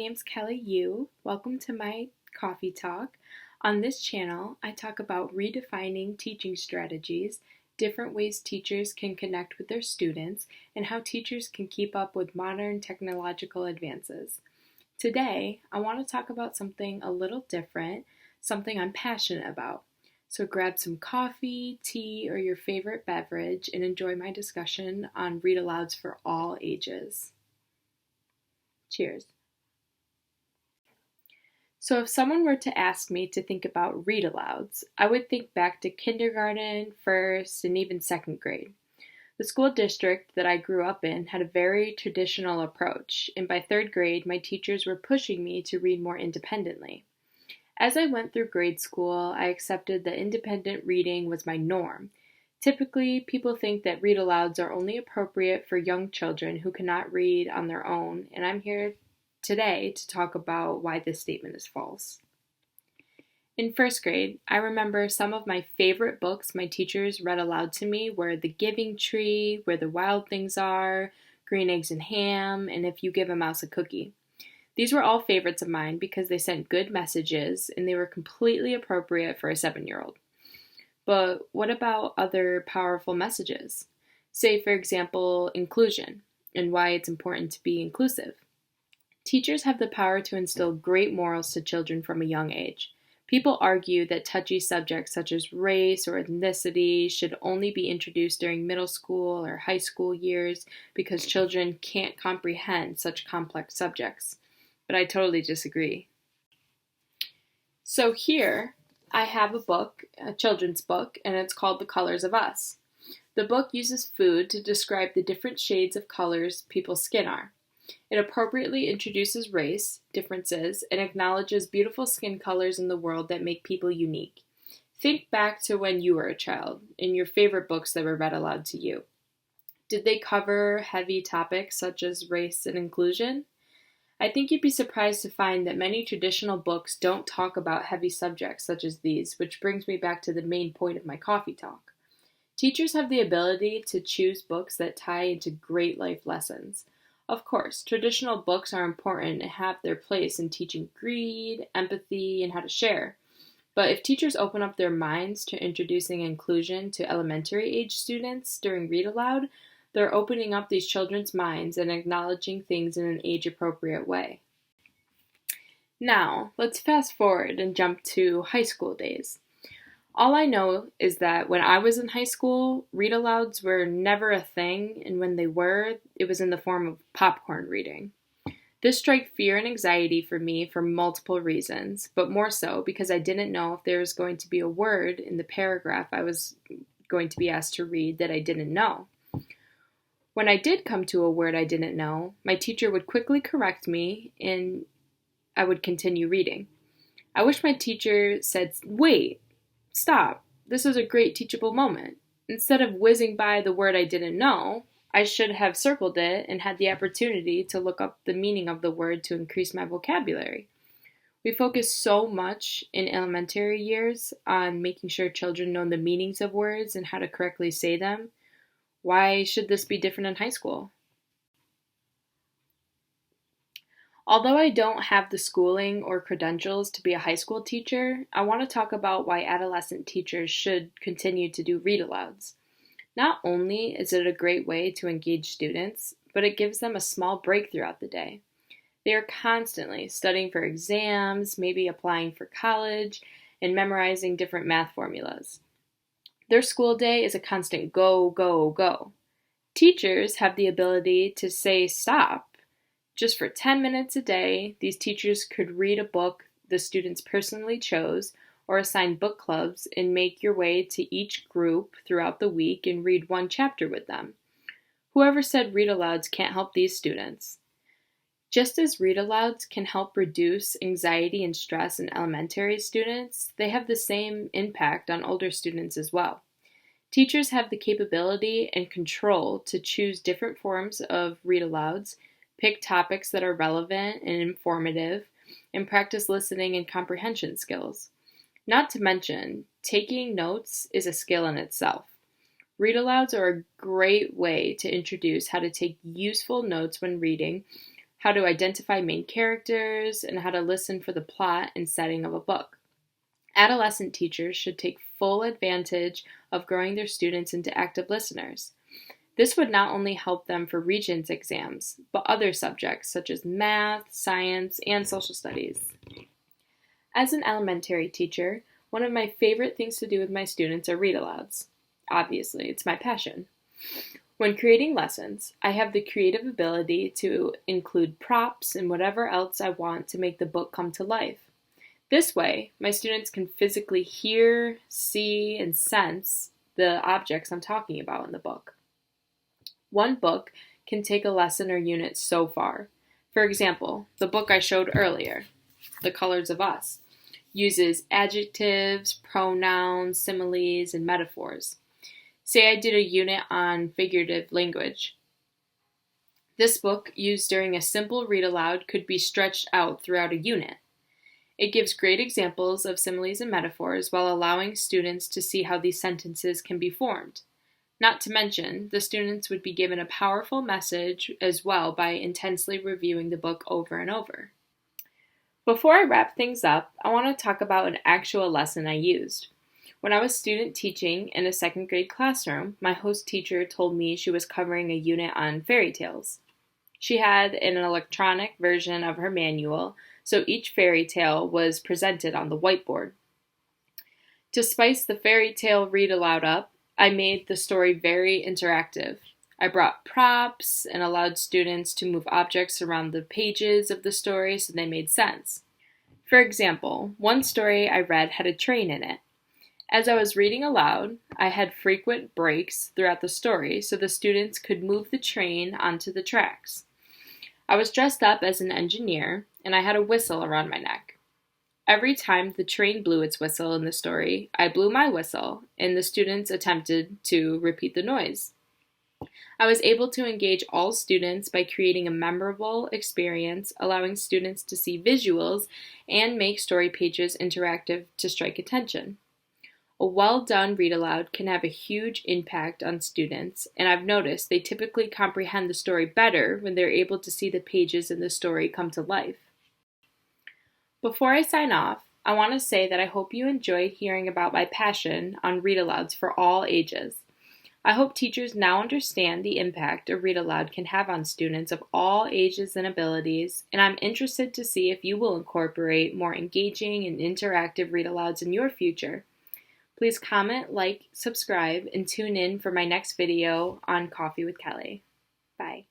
name's Kelli Yu. Welcome to my coffee talk. On this channel, I talk about redefining teaching strategies, different ways teachers can connect with their students, and how teachers can keep up with modern technological advances. Today, I want to talk about something a little different, something I'm passionate about. So grab some coffee, tea, or your favorite beverage and enjoy my discussion on read alouds for all ages. Cheers. So if someone were to ask me to think about read alouds, I would think back to kindergarten, first, and even second grade. The school district that I grew up in had a very traditional approach, and by third grade, my teachers were pushing me to read more independently. As I went through grade school, I accepted that independent reading was my norm. Typically, people think that read alouds are only appropriate for young children who cannot read on their own, and I'm here today to talk about why this statement is false. In first grade, I remember some of my favorite books my teachers read aloud to me were The Giving Tree, Where the Wild Things Are, Green Eggs and Ham, and If You Give a Mouse a Cookie. These were all favorites of mine because they sent good messages and they were completely appropriate for a 7-year-old. But what about other powerful messages? Say, for example, inclusion and why it's important to be inclusive. Teachers have the power to instill great morals to children from a young age. People argue that touchy subjects such as race or ethnicity should only be introduced during middle school or high school years because children can't comprehend such complex subjects. But I totally disagree. So here I have a book, a children's book, and it's called The Colors of Us. The book uses food to describe the different shades of colors people's skin are. It appropriately introduces race, differences, and acknowledges beautiful skin colors in the world that make people unique. Think back to when you were a child, and your favorite books that were read aloud to you. Did they cover heavy topics such as race and inclusion? I think you'd be surprised to find that many traditional books don't talk about heavy subjects such as these, which brings me back to the main point of my coffee talk. Teachers have the ability to choose books that tie into great life lessons. Of course, traditional books are important and have their place in teaching greed, empathy, and how to share. But if teachers open up their minds to introducing inclusion to elementary age students during read aloud, they're opening up these children's minds and acknowledging things in an age-appropriate way. Now, let's fast forward and jump to high school days. All I know is that when I was in high school, read alouds were never a thing, and when they were, it was in the form of popcorn reading. This struck fear and anxiety for me for multiple reasons, but more so because I didn't know if there was going to be a word in the paragraph I was going to be asked to read that I didn't know. When I did come to a word I didn't know, my teacher would quickly correct me and I would continue reading. I wish my teacher said, "Wait, stop, this is a great teachable moment." Instead of whizzing by the word I didn't know, I should have circled it and had the opportunity to look up the meaning of the word to increase my vocabulary. We focus so much in elementary years on making sure children know the meanings of words and how to correctly say them. Why should this be different in high school? Although I don't have the schooling or credentials to be a high school teacher, I want to talk about why adolescent teachers should continue to do read alouds. Not only is it a great way to engage students, but it gives them a small break throughout the day. They are constantly studying for exams, maybe applying for college, and memorizing different math formulas. Their school day is a constant go, go, go. Teachers have the ability to say stop. Just for 10 minutes a day, these teachers could read a book the students personally chose or assign book clubs and make your way to each group throughout the week and read one chapter with them. Whoever said read alouds can't help these students? Just as read alouds can help reduce anxiety and stress in elementary students, they have the same impact on older students as well. Teachers have the capability and control to choose different forms of read alouds, pick topics that are relevant and informative, and practice listening and comprehension skills. Not to mention, taking notes is a skill in itself. Read alouds are a great way to introduce how to take useful notes when reading, how to identify main characters, and how to listen for the plot and setting of a book. Adolescent teachers should take full advantage of growing their students into active listeners. This would not only help them for Regents exams, but other subjects such as math, science, and social studies. As an elementary teacher, one of my favorite things to do with my students are read-alouds. Obviously, it's my passion. When creating lessons, I have the creative ability to include props and whatever else I want to make the book come to life. This way, my students can physically hear, see, and sense the objects I'm talking about in the book. One book can take a lesson or unit so far. For example, the book I showed earlier, The Colors of Us, uses adjectives, pronouns, similes, and metaphors. Say I did a unit on figurative language. This book, used during a simple read aloud, could be stretched out throughout a unit. It gives great examples of similes and metaphors while allowing students to see how these sentences can be formed. Not to mention, the students would be given a powerful message as well by intensely reviewing the book over and over. Before I wrap things up, I want to talk about an actual lesson I used. When I was student teaching in a second grade classroom, my host teacher told me she was covering a unit on fairy tales. She had an electronic version of her manual, so each fairy tale was presented on the whiteboard. To spice the fairy tale read aloud up, I made the story very interactive. I brought props and allowed students to move objects around the pages of the story so they made sense. For example, one story I read had a train in it. As I was reading aloud, I had frequent breaks throughout the story so the students could move the train onto the tracks. I was dressed up as an engineer, and I had a whistle around my neck. Every time the train blew its whistle in the story, I blew my whistle, and the students attempted to repeat the noise. I was able to engage all students by creating a memorable experience, allowing students to see visuals and make story pages interactive to strike attention. A well-done read-aloud can have a huge impact on students, and I've noticed they typically comprehend the story better when they're able to see the pages in the story come to life. Before I sign off, I want to say that I hope you enjoyed hearing about my passion on read-alouds for all ages. I hope teachers now understand the impact a read-aloud can have on students of all ages and abilities, and I'm interested to see if you will incorporate more engaging and interactive read-alouds in your future. Please comment, like, subscribe, and tune in for my next video on Coffee with Kelli. Bye.